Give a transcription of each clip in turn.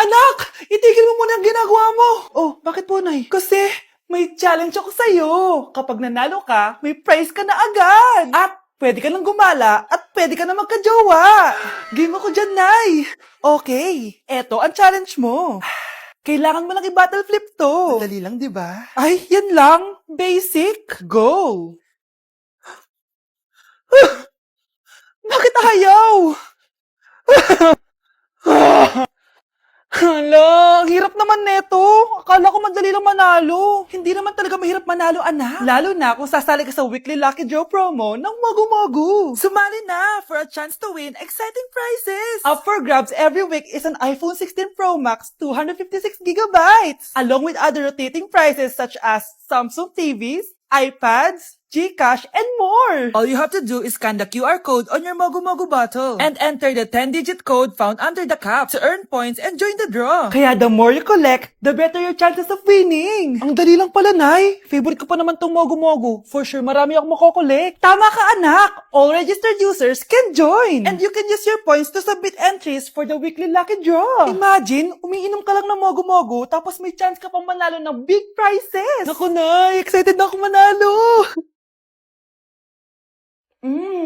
Anak! Itigil mo muna ang ginagawa mo! Oh, bakit po, Nay? Kasi may challenge ako sa'yo. Kapag nanalo ka, may prize ka na agad. At pwede ka nang gumala at pwede ka na magka-jowa. Game ako dyan, Nay. Okay, eto ang challenge mo. Kailangan mo lang i-battle flip to. Madali lang, di ba? Ay, yan lang. Basic. Go! Bakit ayaw? Hala, ang hirap naman neto. Akala ko madali lang manalo. Hindi naman talaga mahirap manalo, anak. Lalo na kung sasali ka sa weekly Lucky Draw promo ng Mogu-Mogu. Sumali na for a chance to win exciting prizes. Up for grabs every week is an iPhone 16 Pro Max 256 gigabytes, along with other rotating prizes such as Samsung TVs, iPads, GCash, and more! All you have to do is scan the QR code on your Mogu-Mogu bottle and enter the 10-digit code found under the cap to earn points and join the draw. Kaya the more you collect, the better your chances of winning. Ang dali lang pala, Nay. Favorite ko pa naman tong Mogu-Mogu. For sure, marami akong makokolek. Tama ka, anak. All registered users can join. And you can use your points to submit entries for the weekly lucky draw. Imagine, umiinom ka lang ng Mogu-Mogu tapos may chance ka pang manalo ng big prizes. Naku, Nay. Excited na ako manalo.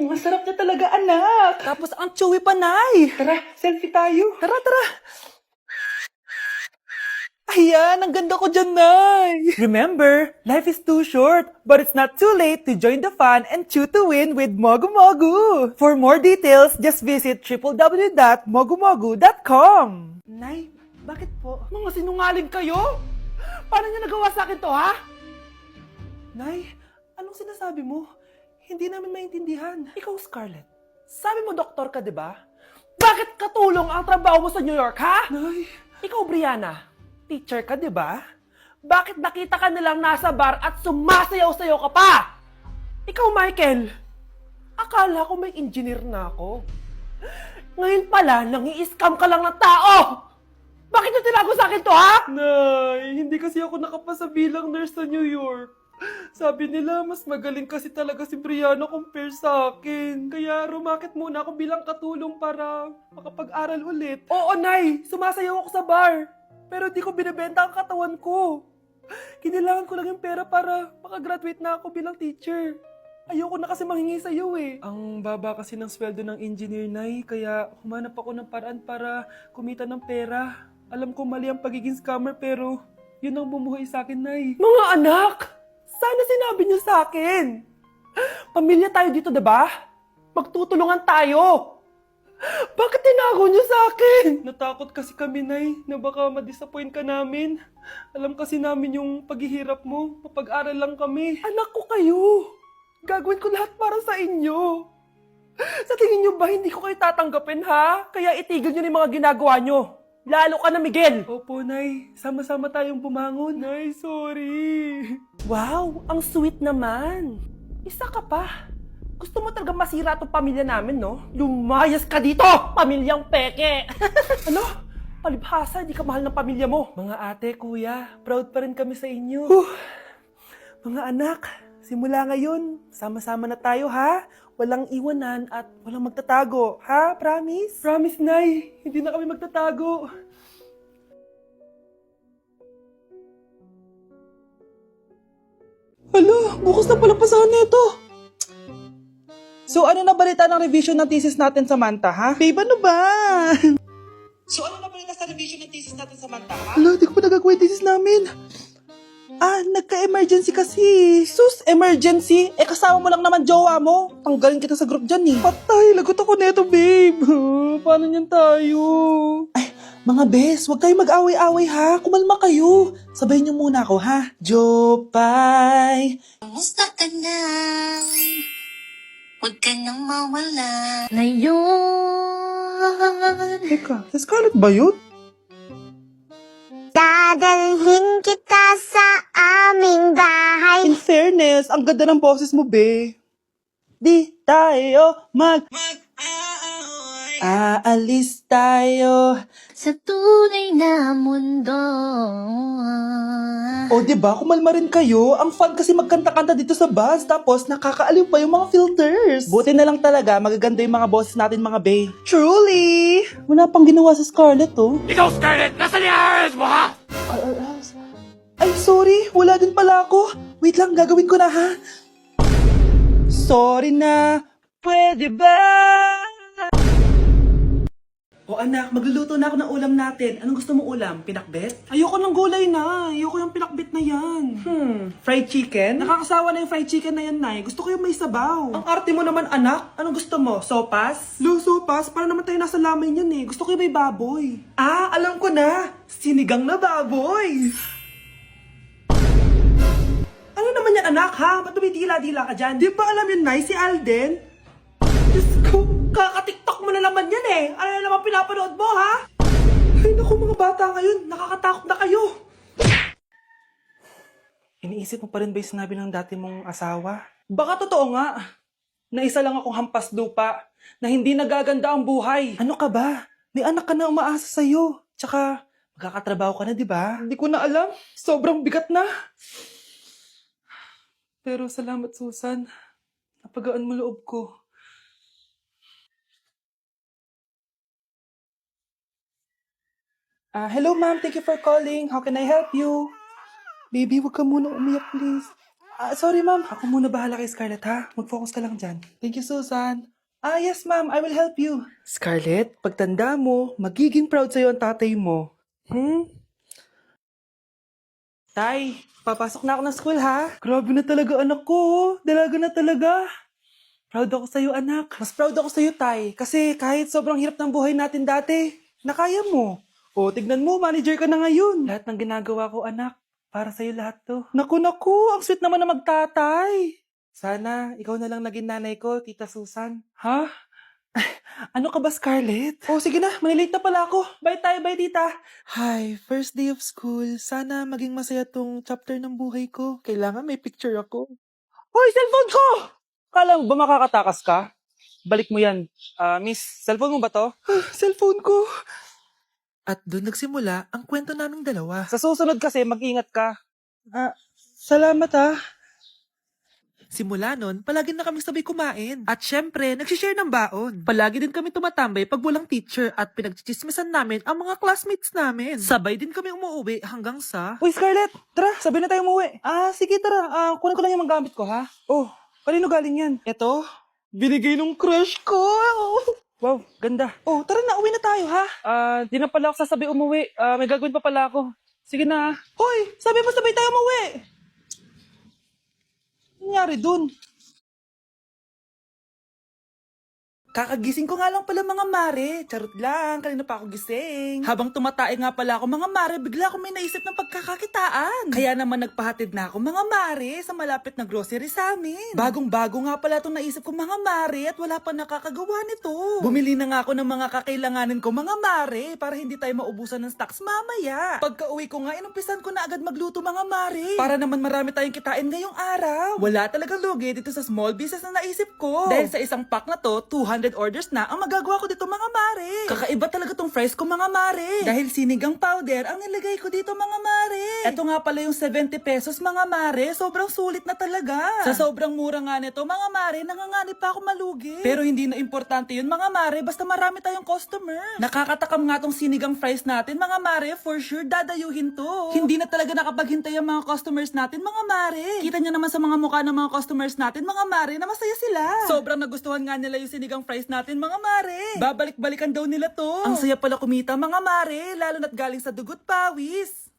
Masarap na talaga, anak. Tapos ang chewy pa, Nay. Tara, selfie tayo. Tara, tara. Ayan, ang ganda ko dyan, Nay. Remember, life is too short, but it's not too late to join the fun and chew to win with Mogu-Mogu. For more details, just visit www.mogumogu.com. Nay, bakit po? Mga sinungaling kayo? Paano niyo nagawa sa akin to, ha? Nay, anong sinasabi mo? Hindi namin maintindihan. Ikaw, Scarlett. Sabi mo doktor ka, di ba? Bakit katulong ang trabaho mo sa New York, ha? Nay. Ikaw, Brianna. Teacher ka, di ba? Bakit nakita ka nilang nasa bar at sumasayaw-sayaw ka pa? Ikaw, Michael. Akala ko may engineer na ako. Ngayon pala, nangi-scam ka lang ng tao. Bakit niyo tinago sa akin to, ha? Nay, hindi kasi ako nakapasa bilang nurse sa New York. Sabi nila, mas magaling kasi talaga si Brianna compare sa akin. Kaya rumakit muna ako bilang katulong para makapag-aral ulit. Oo, Nay! Sumasayaw ako sa bar. Pero di ko binibenta ang katawan ko. Kinilangan ko lang yung pera para makagraduate na ako bilang teacher. Ayoko na kasi manghingi sa'yo eh. Ang baba kasi ng sweldo ng engineer, Nay. Kaya humanap ako ng paraan para kumita ng pera. Alam ko mali ang pagiging scammer pero yun ang bumuhay sa akin, Nay. Mga anak! Sana sinabi niyo sa akin. Pamilya tayo dito, diba? Magtutulungan tayo. Bakit tinago niyo sa akin? Natakot kasi kami, Nay, na baka ma-disappoint ka namin. Alam kasi namin yung paghihirap mo. Mapag-aral lang kami. Anak ko kayo. Gagawin ko lahat para sa inyo. Sa tingin niyo ba hindi ko kayo tatanggapin, ha? Kaya itigil niyo na yung mga ginagawa niyo. Lalo ka na, Miguel! Opo, Nay. Sama-sama tayong bumangon. Nay, sorry. Wow, ang sweet naman. Isa ka pa. Gusto mo talaga masira itong pamilya namin, no? Lumayas ka dito, pamilyang peke! Ano? Palibhasa, di ka mahal ng pamilya mo. Mga ate, kuya, proud pa rin kami sa inyo. Mga anak, simula ngayon, sama-sama na tayo, ha? Walang iwanan at walang magtatago. Ha? Promise? Promise, Nay. Hindi na kami magtatago. Hala, bukas na palang pasahan nito. So, ano na balita ng revision ng thesis natin, Samantha, ha? Babe, ano ba? So, ano na balita sa revision ng thesis natin, Samantha, ha? Hala, di ko pa nagagawa yung thesis namin. Nagka-emergency kasi. Sus, emergency? Kasama mo lang naman jowa mo. Tanggalin kita sa group dyan eh. Patay, lagot ako neto, babe. Paano niyan tayo? Ay, mga bes, huwag kayo mag-away-away ha. Kumalma kayo. Sabayin niyo muna ako ha. Jopay. Kumusta ka na? Huwag ka nang mawala. Ngayon. Teka, si Scarlett ba yun? Dadalhin kita sa aming bahay. In fairness, ang ganda ng boses mo, be. Di tayo aalis tayo. Sa tunay na mundo. O, diba? Kumalma rin kayo. Ang fun kasi magkanta-kanta dito sa bus. Tapos, nakakaaliw pa yung mga filters. Buti na lang talaga, magaganda yung mga bosses natin, mga bae. Truly! Wala pang ginawa sa Scarlett, oh. Ikaw, Scarlett! Nasaan yung RS mo, ha? Ay, sorry. Wala din pala ako. Wait lang, gagawin ko na, ha? Sorry na. Pwede ba? O anak, magluluto na ako ng ulam natin. Anong gusto mo ulam? Pinakbet? Ayoko ng gulay na. Ayoko yung pinakbet na yan. Fried chicken? Nakakasawa na yung fried chicken na yan, Nay. Gusto ko yung may sabaw. Ang arte mo naman, anak. Anong gusto mo? Sopas? Sopas? Para naman tayo nasa lamay niyan eh. Gusto ko yung may baboy. Ah, alam ko na. Sinigang na baboy. Ano naman yan, anak, ha? Ba't tumidila-dila ka dyan? Di ba alam yun, Nay? Si Alden? Diyos ko, kaka-tiktok mo na naman yan eh. Ano na naman pinapanood mo, ha? Ay, naku, mga bata ngayon. Nakakatakot na kayo. Iniisip mo pa rin ba yung sinabi ng dati mong asawa? Baka totoo nga. Na isa lang akong hampas lupa. Na hindi nagaganda ang buhay. Ano ka ba? May anak ka na umaasa sa'yo. Tsaka, magkakatrabaho ka na, di ba? Hindi ko na alam. Sobrang bigat na. Pero salamat, Susan. Napagaan mo loob ko. Hello ma'am, thank you for calling. How can I help you? Baby, wag ka muna umiyak, please. Sorry ma'am, ako muna bahala kay Scarlett ha. Mag-focus ka lang dyan. Thank you, Susan. Yes ma'am, I will help you. Scarlett, pagtanda mo, magiging proud sa'yo ang tatay mo. Tay, papasok na ako ng school ha. Grabe na talaga anak ko, oh. Dalaga na talaga. Proud ako sa'yo anak. Mas proud ako sa'yo, Tay. Kasi kahit sobrang hirap ng buhay natin dati, nakaya mo. O, tignan mo, manager ka na ngayon. Lahat ng ginagawa ko, anak, para sa'yo lahat to. Naku, ang sweet naman na magtatay. Sana, ikaw na lang naging nanay ko, Tita Susan. Ha? Ano ka ba, Scarlett? Oh, sige na, manilate na pala ako. Bye tayo, bye, Tita. Hi, first day of school. Sana maging masaya tong chapter ng buhay ko. Kailangan may picture ako. Hoy, cellphone ko! Kala mo ba makakatakas ka? Balik mo yan. Miss, cellphone mo ba to? Cellphone ko. At doon nagsimula ang kwento naming dalawa. Sa susunod kasi, mag-ingat ka. Salamat. Simula nun, palagi na kami sabay kumain. At syempre, nagsishare ng baon. Palagi din kami tumatambay pag walang teacher at pinagchichismisan namin ang mga classmates namin. Sabay din kami umuwi hanggang sa... Uy, Scarlett! Tara, sabay na tayo umuwi. Sige, tara. Kunin ko lang yung mga gamit ko, ha? Oh, kanino galing yan? Eto, binigay ng crush ko. Wow, ganda. Oh, tara na, uwi na tayo, ha? Di na pala ako sasabi umuwi. May gagawin pa pala ako. Sige na. Hoy, sabi mo sabay tayo umuwi. Ano nangyari dun? Kakagising ko nga lang pala mga mare. Charot lang, kanina pa ako gising. Habang tumatae nga pala ako mga mare, bigla ako may naisip ng pagkakakitaan. Kaya naman nagpahatid na ako mga mare sa malapit na grocery sa amin. Bagong-bago nga pala itong naisip ko mga mare at wala pa nakakagawa nito. Bumili na nga ako ng mga kakailanganin ko mga mare para hindi tayo maubusan ng stocks mamaya. Pagka uwi ko nga, inumpisan ko na agad magluto mga mare. Para naman marami tayong kitain ngayong araw. Wala talagang lugi dito sa small business na naisip ko. Dahil sa isang pack na to, 200 orders na ang magagawa ko dito mga mare. Kakaiba talaga tong fries ko mga mare. Dahil sinigang powder ang nilagay ko dito mga mare. Ito nga pala yung 70 pesos mga mare. Sobrang sulit na talaga. Sa sobrang mura nga nito mga mare, nanganganib pa ako malugi. Pero hindi na importante yun mga mare, basta marami tayong customer. Nakakatakam nga tong sinigang fries natin mga mare, for sure dadayuhin to. Hindi na talaga nakapaghintay ang mga customers natin mga mare. Kita niya naman sa mga mukha ng mga customers natin mga mare na masaya sila. Sobrang nagustuhan nga nila yung sinigang fries natin mga mare. Babalik-balikan daw nila to. Ang saya pala kumita mga mare, lalo na't galing sa dugot pawis.